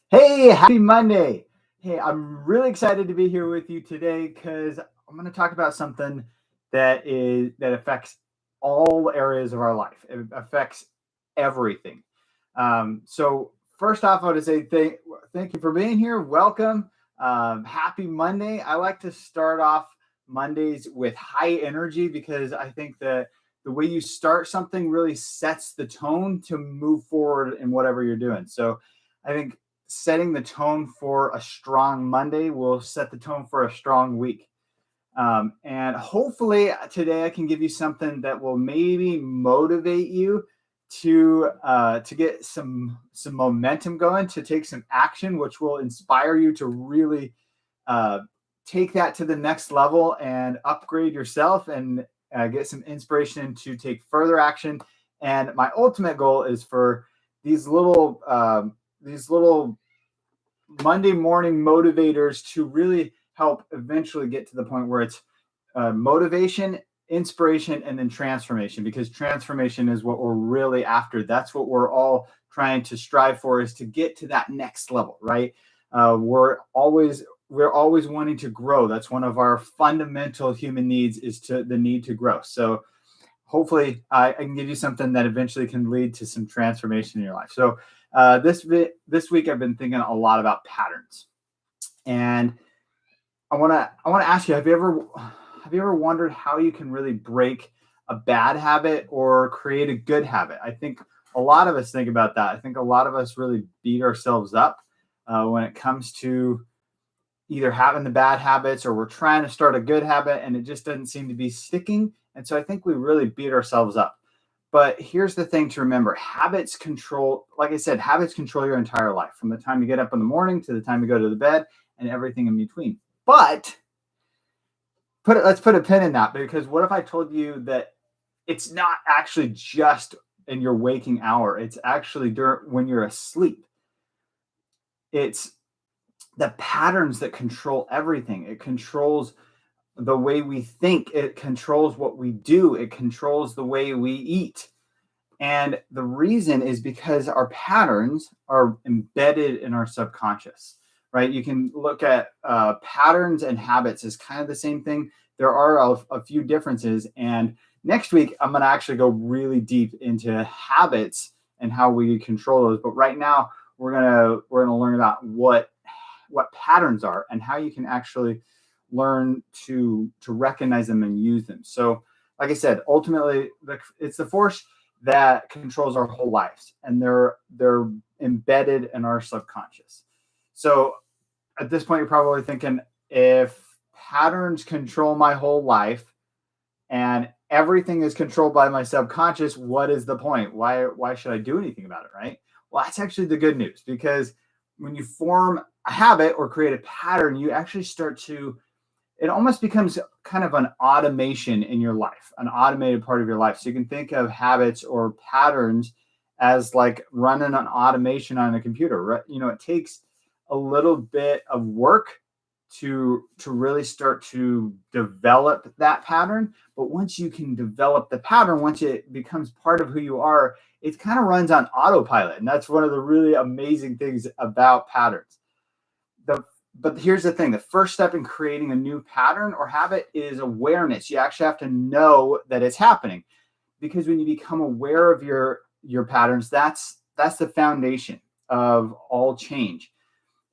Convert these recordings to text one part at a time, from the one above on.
Hey, happy Monday. Hey, I'm really excited to be here with you today because I'm going to talk about something that affects all areas of our life. It affects everything. So first off, I want to say thank you for being here. Welcome. Happy Monday. I like to start off Mondays with high energy because I think that the way you start something really sets the tone to move forward in whatever you're doing. So I think setting the tone for a strong Monday will set the tone for a strong week. And hopefully today I can give you something that will maybe motivate you to get some momentum going, to take some action, which will inspire you to really uh, take that to the next level and upgrade yourself and get some inspiration to take further action. And my ultimate goal is for these little Monday morning motivators to really help eventually get to the point where it's motivation, inspiration, and then transformation, because transformation is what we're really after. That's what we're all trying to strive for, is to get to that next level, right? We're always wanting to grow. That's one of our fundamental human needs, is to the need to grow. So hopefully I can give you something that eventually can lead to some transformation in your life. So this week I've been thinking a lot about patterns, and I want to ask you: Have you ever wondered how you can really break a bad habit or create a good habit? I think a lot of us think about that. I think a lot of us really beat ourselves up when it comes to either having the bad habits, or we're trying to start a good habit and it just doesn't seem to be sticking. And so I think we really beat ourselves up. But here's the thing to remember: habits control, like I said, habits control your entire life, from the time you get up in the morning to the time you go to the bed and everything in between. But let's put a pin in that, because what if I told you that it's not actually just in your waking hour, it's actually when you're asleep. It's the patterns that control everything. It controls the way we think, it controls what we do, it controls the way we eat. And the reason is because our patterns are embedded in our subconscious, right? You can look at patterns and habits as kind of the same thing. There are a few differences. And next week, I'm going to actually go really deep into habits and how we control those. But right now, we're gonna learn about what patterns are and how you can actually learn to recognize them and use them. So, like I said, ultimately, it's the force that controls our whole lives, and they're embedded in our subconscious. So at this point, you're probably thinking, if patterns control my whole life and everything is controlled by my subconscious, what is the point? Why should I do anything about it, right? Well, that's actually the good news, because when you form a habit or create a pattern, you actually start to, it almost becomes kind of an automation in your life, an automated part of your life. So you can think of habits or patterns as like running an automation on a computer, right? It takes a little bit of work to really start to develop that pattern. But once you can develop the pattern, once it becomes part of who you are, it kind of runs on autopilot. And that's one of the really amazing things about patterns. The but here's the thing: the first step in creating a new pattern or habit is awareness. You actually have to know that it's happening, because when you become aware of your patterns, that's the foundation of all change.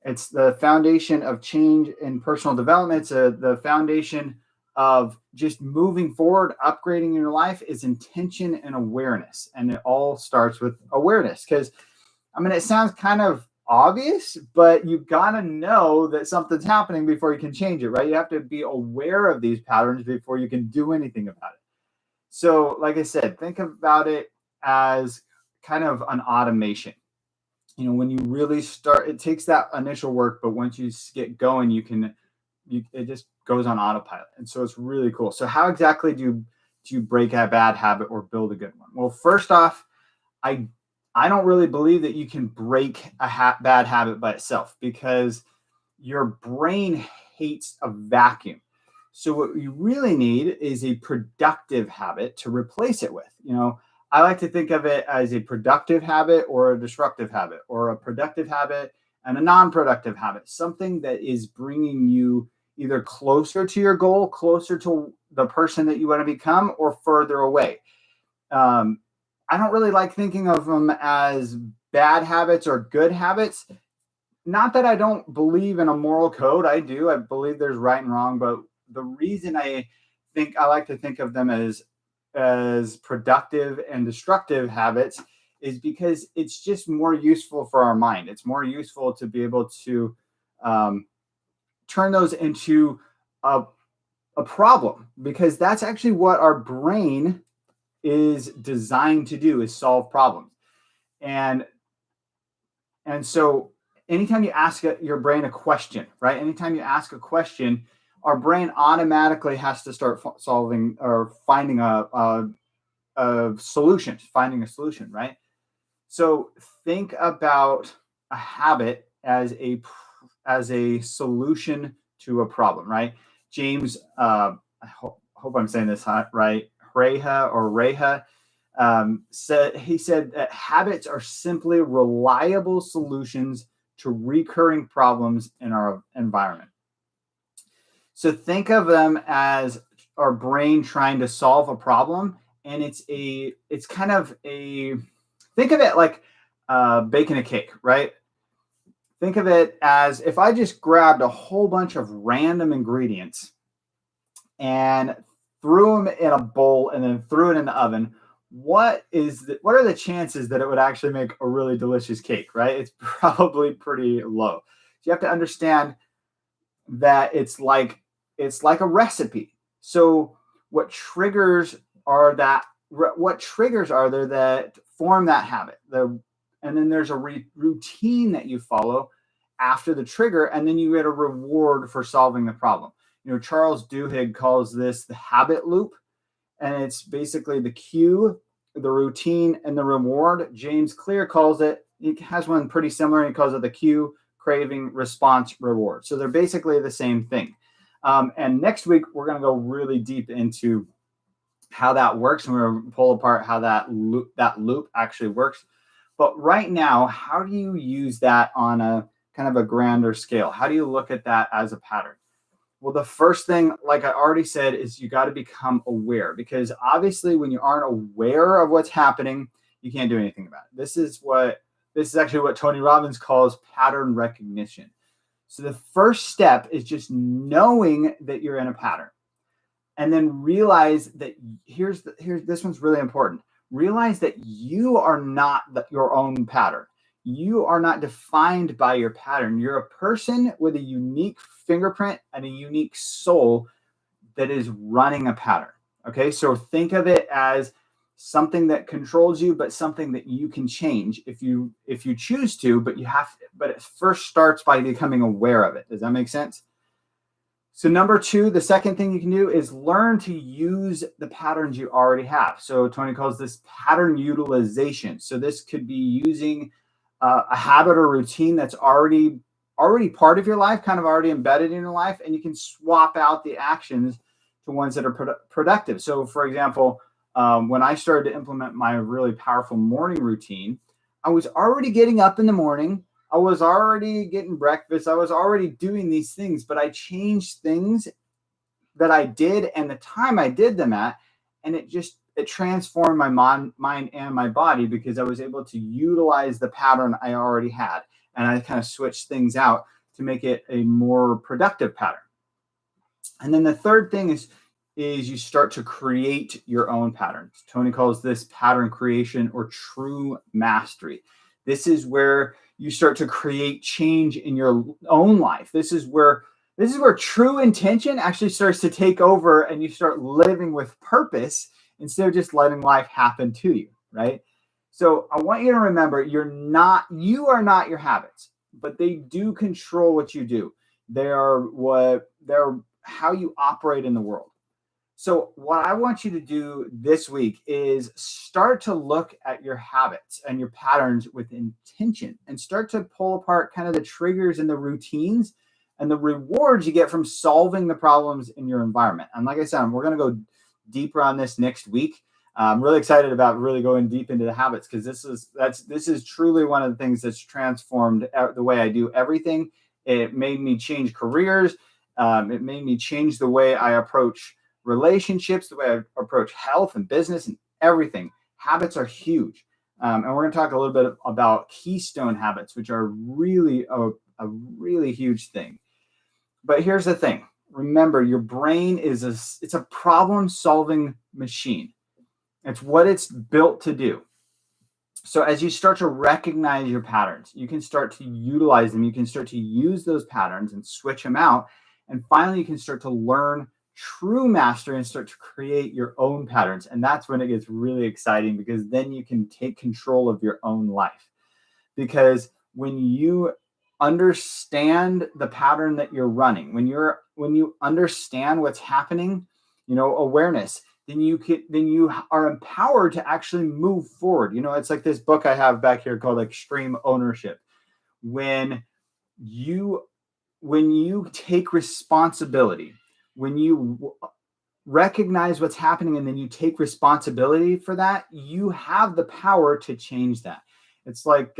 It's the foundation of change in personal development. It's the foundation of just moving forward, upgrading your life, is intention and awareness. And it all starts with awareness, because it sounds kind of obvious, but you gotta know that something's happening before you can change it, right? You have to be aware of these patterns before you can do anything about it. So, like I said, think about it as kind of an automation. When you really start, it takes that initial work, but once you get going, it just goes on autopilot. And so it's really cool. So how exactly do you break a bad habit or build a good one? Well, first off, I don't really believe that you can break a bad habit by itself, because your brain hates a vacuum. So what you really need is a productive habit to replace it with. I like to think of it as a productive habit or a disruptive habit, or a productive habit and a non-productive habit, something that is bringing you either closer to your goal, closer to the person that you want to become, or further away. Um, I don't really like thinking of them as bad habits or good habits. Not that I don't believe in a moral code. I do. I believe there's right and wrong, but the reason I like to think of them as productive and destructive habits is because it's just more useful for our mind. It's more useful to be able to um, turn those into a, a problem, because that's actually what our brain is designed to do, is solve problems. And so anytime you ask your brain a question, right? Anytime you ask a question, our brain automatically has to start solving or finding a solution, right? So think about a habit as a solution to a problem, right? James, hope I'm saying this right, Reha said that habits are simply reliable solutions to recurring problems in our environment. So think of them as our brain trying to solve a problem, and it's kind of a think of it like baking a cake, right? Think of it as if I just grabbed a whole bunch of random ingredients and threw them in a bowl and then threw it in the oven. What are the chances that it would actually make a really delicious cake, right? It's probably pretty low. So you have to understand that it's like a recipe. So what triggers are there that form that habit? And then there's a routine that you follow after the trigger, and then you get a reward for solving the problem. Charles Duhigg calls this the habit loop, and it's basically the cue, the routine, and the reward. James Clear calls it, he has one pretty similar, and he calls it the cue, craving, response, reward. So they're basically the same thing. And next week, we're going to go really deep into how that works, and we're going to pull apart how that loop actually works. But right now, how do you use that on a kind of a grander scale? How do you look at that as a pattern? Well, the first thing, like I already said, is you got to become aware, because obviously when you aren't aware of what's happening, you can't do anything about it. This is actually what Tony Robbins calls pattern recognition. So the first step is just knowing that you're in a pattern, and then realize that here's this one's really important. Realize that you are not your own pattern. You are not defined by your pattern. You're a person with a unique fingerprint and a unique soul that is running a pattern. Okay, so think of it as something that controls you, but something that you can change if you choose to. But it first starts by becoming aware of it. Does that make sense? So number two, the second thing you can do is learn to use the patterns you already have. So Tony calls this pattern utilization. So this could be using a habit or routine that's already part of your life, kind of already embedded in your life, and you can swap out the actions to ones that are productive. So for example, when I started to implement my really powerful morning routine, I was already getting up in the morning. I was already getting breakfast. I was already doing these things, but I changed things that I did and the time I did them at, and it transformed my mind and my body, because I was able to utilize the pattern I already had, and I kind of switched things out to make it a more productive pattern. And then the third thing is you start to create your own patterns. Tony calls this pattern creation or true mastery. This is where you start to create change in your own life. This is where true intention actually starts to take over, and you start living with purpose instead of just letting life happen to you, right? So I want you to remember, you are not your habits, but they do control what you do. They're how you operate in the world. So what I want you to do this week is start to look at your habits and your patterns with intention, and start to pull apart kind of the triggers and the routines and the rewards you get from solving the problems in your environment. And like I said, we're going to go deeper on this next week. I'm really excited about really going deep into the habits, because this is truly one of the things that's transformed the way I do everything. It made me change careers. It made me change the way I approach relationships, the way I approach health and business and everything. Habits are huge. And we're going to talk a little bit about keystone habits, which are really a really huge thing. But here's the thing. Remember, your brain it's a problem-solving machine. It's what it's built to do. So as you start to recognize your patterns, you can start to utilize them. You can start to use those patterns and switch them out. And finally, you can start to learn true mastery and start to create your own patterns. And that's when it gets really exciting, because then you can take control of your own life. Because when you understand the pattern that you're running, when you understand what's happening, awareness, then you are empowered to actually move forward. It's like this book I have back here called Extreme Ownership. When you take responsibility, when you recognize what's happening and then you take responsibility for that, you have the power to change that. It's like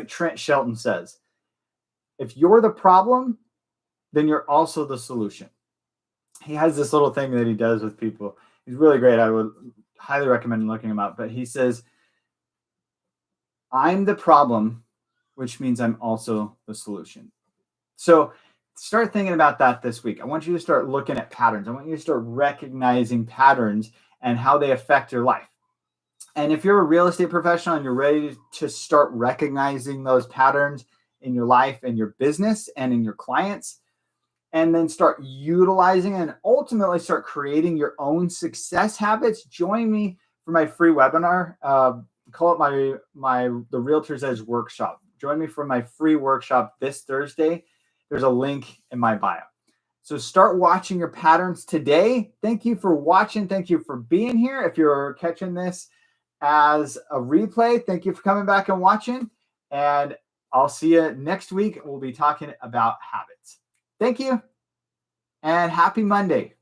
Trent Shelton says, if you're the problem, then you're also the solution. He has this little thing that he does with people. He's really great. I would highly recommend looking him up. But he says, I'm the problem, which means I'm also the solution. So start thinking about that this week. I want you to start looking at patterns. I want you to start recognizing patterns and how they affect your life. And if you're a real estate professional and you're ready to start recognizing those patterns in your life and your business and in your clients, and then start utilizing and ultimately start creating your own success habits, join me for my free webinar. Call it the Realtor's Edge workshop. Join me for my free workshop this Thursday. There's a link in my bio. So start watching your patterns today. Thank you for watching. Thank you for being here. If you're catching this as a replay, thank you for coming back and watching. And I'll see you next week. We'll be talking about habits. Thank you, and happy Monday.